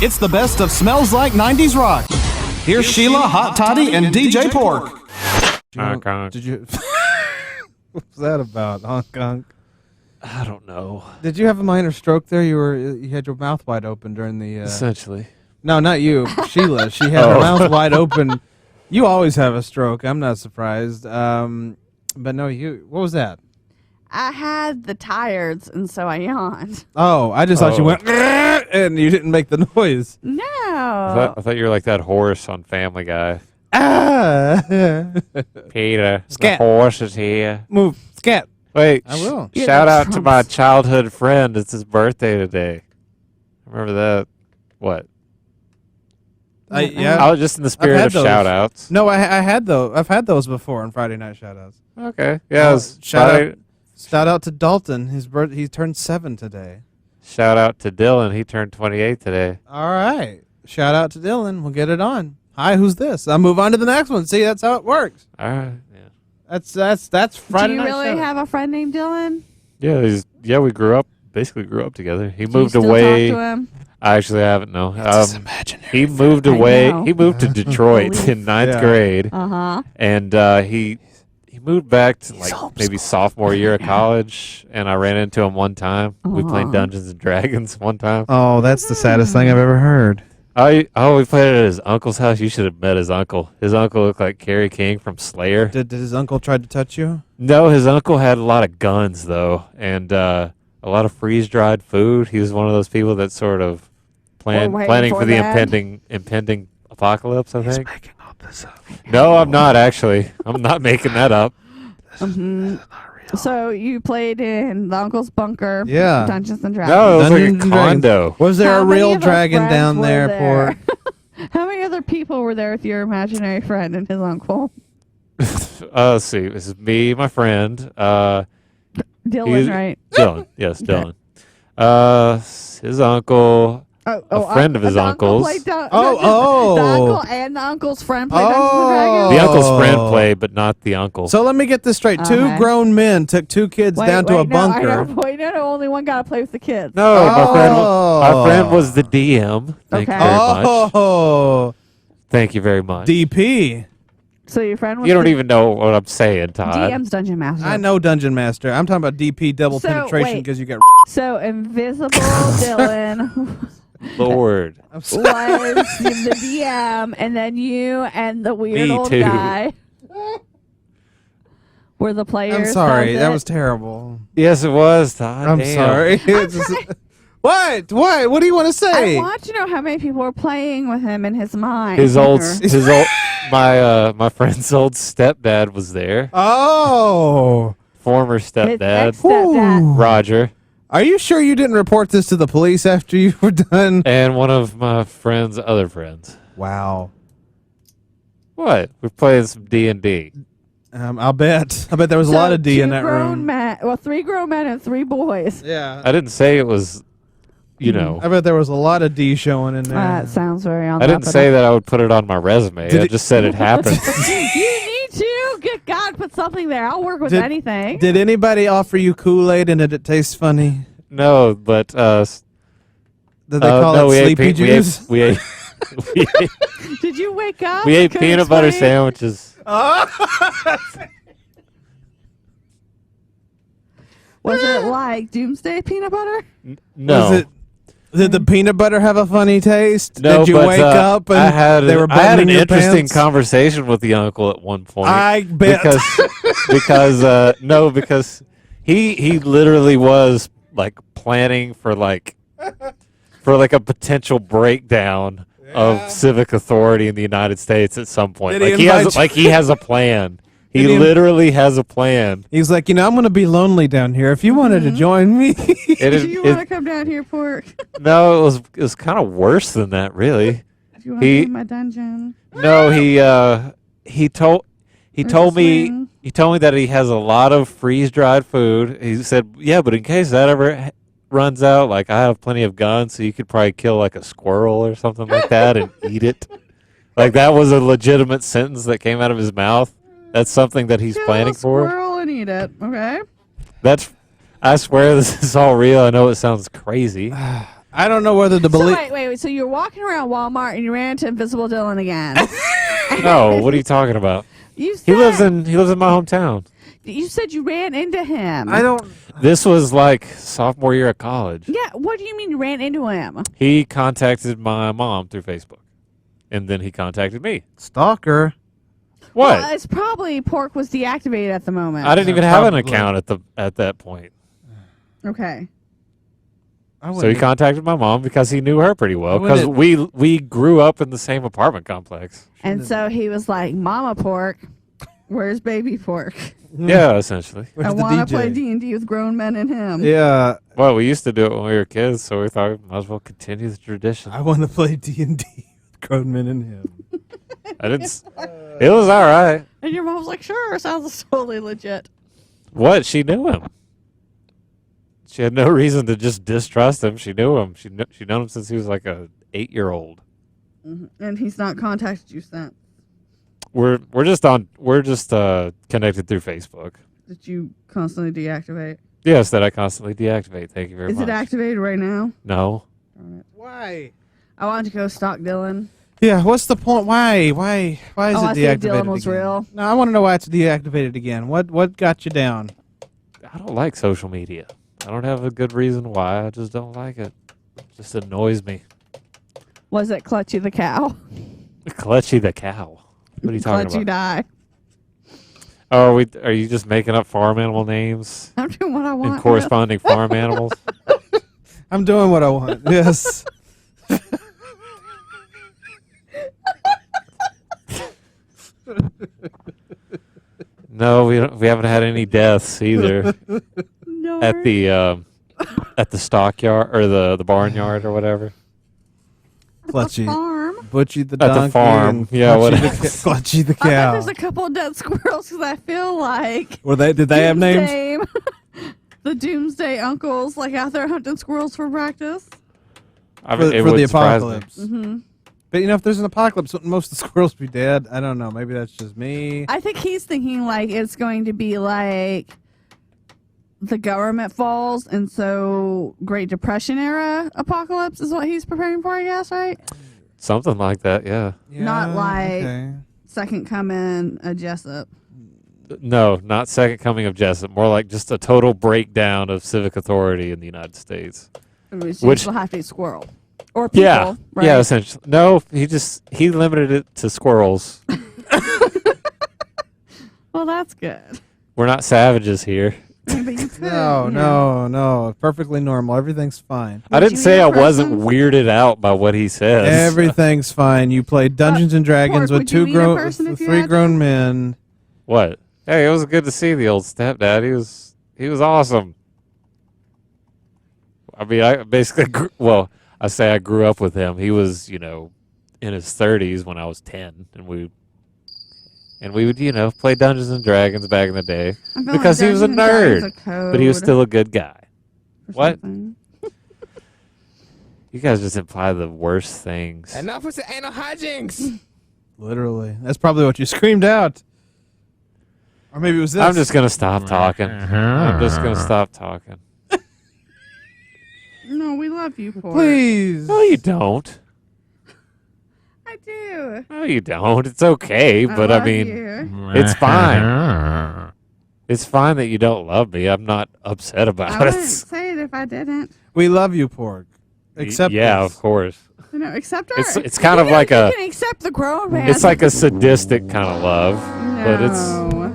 It's the best of Smells Like 90s Rock. Here's Sheila, Hot Toddy, and DJ P.O.R.C. Did you? What was that about, honk honk? I don't know. Did you have a minor stroke there? You had your mouth wide open during the. Essentially. No, not you, Sheila. She had her mouth wide open. You always have a stroke. I'm not surprised. But no, you. What was that? I had the tires, and so I yawned. Oh, I just thought you went and you didn't make the noise. No. I thought you were like that horse on Family Guy. Ah! Peter, Scat. the horse is here. Move, scat. Wait, I will. Yeah, shout the out to my Trumps. childhood friend. It's his birthday today. Remember that? What? Yeah. I was just in the spirit had of those. shout outs. No, I had those. I've had those before on Friday night shoutouts. Okay. Yeah. it was shout Friday- out. Shout out to Dalton. He turned 7 today. Shout out to Dylan. He turned 28 today. All right. Shout out to Dylan. We'll get it on. Hi, who's this? I'll move on to the next one. See, that's how it works. All right. Yeah. That's Friday Do you night. really shout-out. have a friend named Dylan? Yeah. We basically grew up together. He Do you moved still away. Talk to him? I actually haven't. No. imaginary. He moved I away. know. He moved to Detroit in ninth Yeah. grade, Uh-huh. and he moved back to like maybe sophomore year of college. And I ran into him one time. We played Aw. Dungeons and Dragons one time. Oh, that's the saddest thing I've ever heard. We played it at his uncle's house. You should have met his uncle. His uncle looked like Kerry King from Slayer. Did his uncle try to touch you? No, his uncle had a lot of guns though, and a lot of freeze-dried food. He was one of those people that sort of waiting planning for for the that. impending apocalypse. I think. Making all this up. No, I'm not actually. I'm not making that up. Mhm. So you played in the Uncle's Bunker, Yeah. Dungeons and Dragons. No, it was Dungeons like and a Dragons. condo. Was there How a many real of our dragon friends down were there? there? How many other people were there with your imaginary friend and his uncle? Let's see. This is me, my friend, Dylan, He's- right? Dylan. Yes, Okay. Dylan. His uncle. A friend of his the uncle uncle's. played Oh, The oh. uncle and the uncle's friend played Dungeons and Dragons? The uncle's friend Oh. played, but not the uncle. So let me get this straight. Two Okay. grown men took 2 kids down to a bunker. Wait, no, only one got to play with the kids. No, my friend was the DM. Thank you Okay. very much. Oh, Thank you very much. DP. So your friend was You don't the even know what I'm saying, Todd. DM's Dungeon Master. I know Dungeon Master. I'm talking about DP double So, penetration wait. because you got. So Invisible Dylan Lord. was the DM, and then you and the weird Me old too. guy were the players. I'm sorry. That it? was terrible. Yes, it was, Todd. I'm Damn. sorry. What? What? What do you want to I say? want to know how many people were playing with him in his mind. My friend's old stepdad was there. Oh. Former His stepdad, ex-stepdad. Ooh. Roger. Are you sure you didn't report this to the police after you were done? And one of my friend's other friends. Wow. What? We're playing some D&D. I'll bet. I bet there was a lot of D in that room. Well, 3 grown men and 3 boys. Yeah. I didn't say it was, you know. I bet there was a lot of D showing in there. That sounds very on I didn't say that I would put it on my resume. Did I it- just said it happened. You need to. Good God, put something there. I'll work with Did- anything. Did anybody offer you Kool-Aid and did it taste funny? No, but Did they call no, it sleepy juice? We ate, we ate, Did you wake up? we and ate couldn't peanut butter explain? sandwiches. Was it like Doomsday peanut butter? No. Did the peanut butter have a funny taste? No, did you but, wake up and they were I had buttoning an your interesting pants? conversation with the uncle at one point. I bet. Because he literally was like planning for like a potential breakdown of civic authority in the United States at some point. Did he Like he has a plan. He Did he- literally has a plan. He's like, I'm going to be lonely down here. If you wanted to join me. Do you want to come down here, Pork? No, it was kind of worse than that, really. Do you want to He- be in my dungeon? No, he told me swing. he told me that he has a lot of freeze dried food. He said, "Yeah, but in case that ever runs out, like I have plenty of guns, so you could probably kill like a squirrel or something like that and eat it." Like that was a legitimate sentence that came out of his mouth. That's something that he's Kill planning a for. squirrel and eat it. Okay. I swear this is all real. I know it sounds crazy. I don't know whether to So believe. wait. So you're walking around Walmart and you ran into Invisible Dylan again. No, what are you talking about? You said, He lives in my hometown. You said you ran into him. I don't. This was like sophomore year of college. Yeah. What do you mean you ran into him? He contacted my mom through Facebook, and then he contacted me. Stalker. What? Well, it's probably Pork was deactivated at the moment. I didn't even have an Probably. account at that point. Okay. So he contacted my mom because he knew her pretty well. I Because wouldn't- we grew up in the same apartment complex. And so he was like, "Mama Pork, where's Baby Pork? Yeah, essentially. Where's I the want to DJ? play D&D with grown men and him." Yeah, Well, we used to do it when we were kids, so we thought we might as well continue the tradition. I want to play D&D with grown men and him. I didn't. It was all right. And your mom was like, "Sure, sounds totally legit." What? She knew him. She had no reason to just distrust him. She knew him. She known him since he was like a 8-year-old. And he's not contacted you since. We're just connected through Facebook. That you constantly deactivate. Yes, that I constantly deactivate. Thank you very Is much. it activated right now? No. Why? I wanted to go stalk Dylan. Yeah, what's the point? Why is Oh, it I deactivated think Dylan was again? real. No, I want to know why it's deactivated again. What got you down? I don't like social media. I don't have a good reason why. I just don't like it. It just annoys me. Was it Clutchy the cow? Clutchy the cow. What are you talking Clutchy about? die. Oh, are you just making up farm animal names I'm doing what I want. and corresponding farm animals? I'm doing what I want. Yes. No, we haven't had any deaths either No. at the stockyard or the barnyard or whatever. Clutchy. farm. Butchie the At the donkey. farm. and Yeah, Clutchy whatever. Clutchy the I bet cow. there's a couple of dead squirrels because I feel like Did they have names? Doomsday- the Doomsday uncles like out there hunting squirrels for practice. I For, mean, it for the would surprise me. apocalypse. Mm-hmm. But if there's an apocalypse, wouldn't most of the squirrels be dead? I don't know. Maybe that's just me. I think he's thinking like it's going to be like the government falls, and so Great Depression era apocalypse is what he's preparing for, I guess, right? Something like that, yeah. Not like- Okay. Second coming of Jessup. No, not second coming of Jessup. More like just a total breakdown of civic authority in the United States. Which Which- will have to be squirrel. Or people, Yeah, right? yeah, essentially. No, he limited it to squirrels. Well, that's good. We're not savages here. I mean, but you could, No, you know. no. Perfectly normal. Everything's fine. I Would didn't you say eat a I wasn't person? weirded out by what he says. Everything's fine. You played Dungeons and Dragons Pork, with would you eat a person if you three had to? grown men. What? Hey, it was good to see the old stepdad. He was awesome. I mean, I basically I say I grew up with him. He was, in his 30s when I was 10, and we would, play Dungeons and Dragons back in the day. I feel like Because he was a Dungeons and Dragons nerd, are but he was code still a good guy. or What? something. You guys just imply the worst things. Enough with the anal hijinks. Literally. That's probably what you screamed out. Or maybe it was this. I'm just gonna stop talking. I'm just gonna stop talking. No, we love you, Pork. Please. No, you don't. I do. No, you don't. It's okay, but I love mean, you. it's fine. It's fine that you don't love me. I'm not upset I about wouldn't it. say it if I didn't. We love you, Pork. Accept yeah, this. of course. No, accept our. It's kind of like you a can accept the grown man. it's like a sadistic kind of love, but it's No.